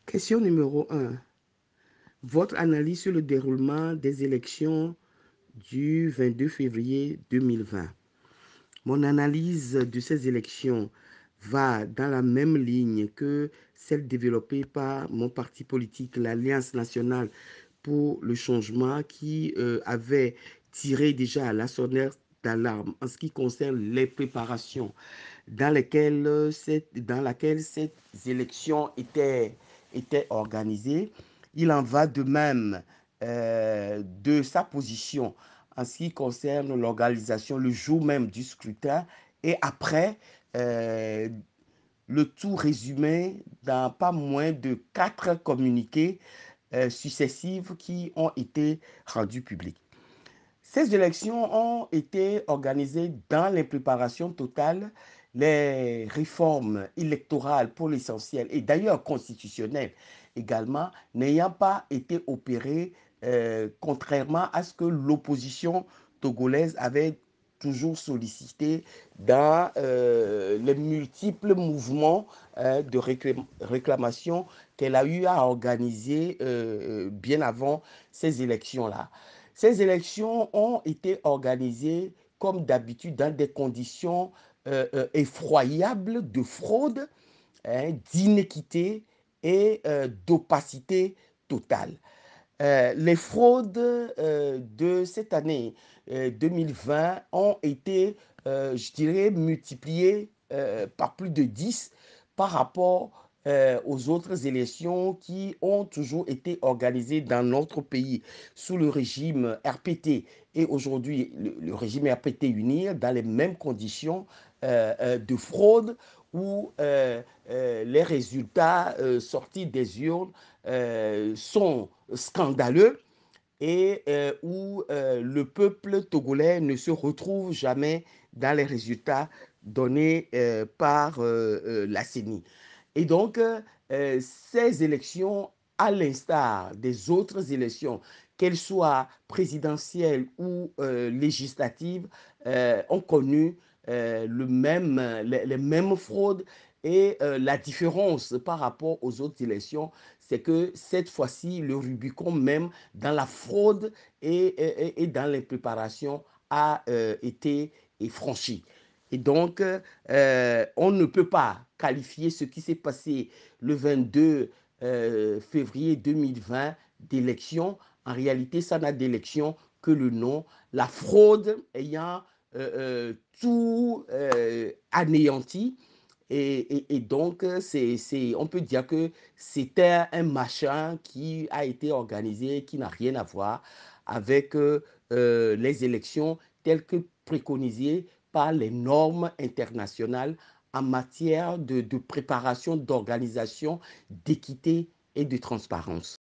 Question numéro 1. Votre analyse sur le déroulement des élections du 22 février 2020. Mon analyse de ces élections va dans la même ligne que celle développée par mon parti politique, l'Alliance nationale pour le changement, qui avait tiré déjà la sonnette d'alarme en ce qui concerne les préparations dans laquelle ces élections étaient organisées. Il en va de même de sa position en ce qui concerne l'organisation le jour même du scrutin et après le tout résumé dans pas moins de 4 communiqués successifs qui ont été rendus publics. Ces élections ont été organisées dans l'impréparation totale, les réformes électorales pour l'essentiel et d'ailleurs constitutionnelles également n'ayant pas été opérées contrairement à ce que l'opposition togolaise avait toujours sollicité dans les multiples mouvements de réclamation qu'elle a eu à organiser bien avant ces élections-là. Ces élections ont été organisées, comme d'habitude, dans des conditions effroyables de fraude, hein, d'inéquité et d'opacité totale. Les fraudes de cette année 2020 ont été, je dirais, multipliées par plus de 10 par rapport aux autres élections qui ont toujours été organisées dans notre pays sous le régime RPT et aujourd'hui le régime RPT uni dans les mêmes conditions de fraude où les résultats sortis des urnes sont scandaleux et où le peuple togolais ne se retrouve jamais dans les résultats donnés par la CENI. Et donc, ces élections, à l'instar des autres élections, qu'elles soient présidentielles ou législatives, ont connu les mêmes fraudes. Et la différence par rapport aux autres élections, c'est que cette fois-ci, le Rubicon même dans la fraude et dans les préparations a été franchi. Et donc, on ne peut pas qualifier ce qui s'est passé le 22 février 2020 d'élection. En réalité, ça n'a d'élection que le nom. La fraude ayant tout anéanti. Et donc, on peut dire que c'était un machin qui a été organisé, qui n'a rien à voir avec les élections telles que préconisées par les normes internationales en matière de préparation, d'organisation, d'équité et de transparence.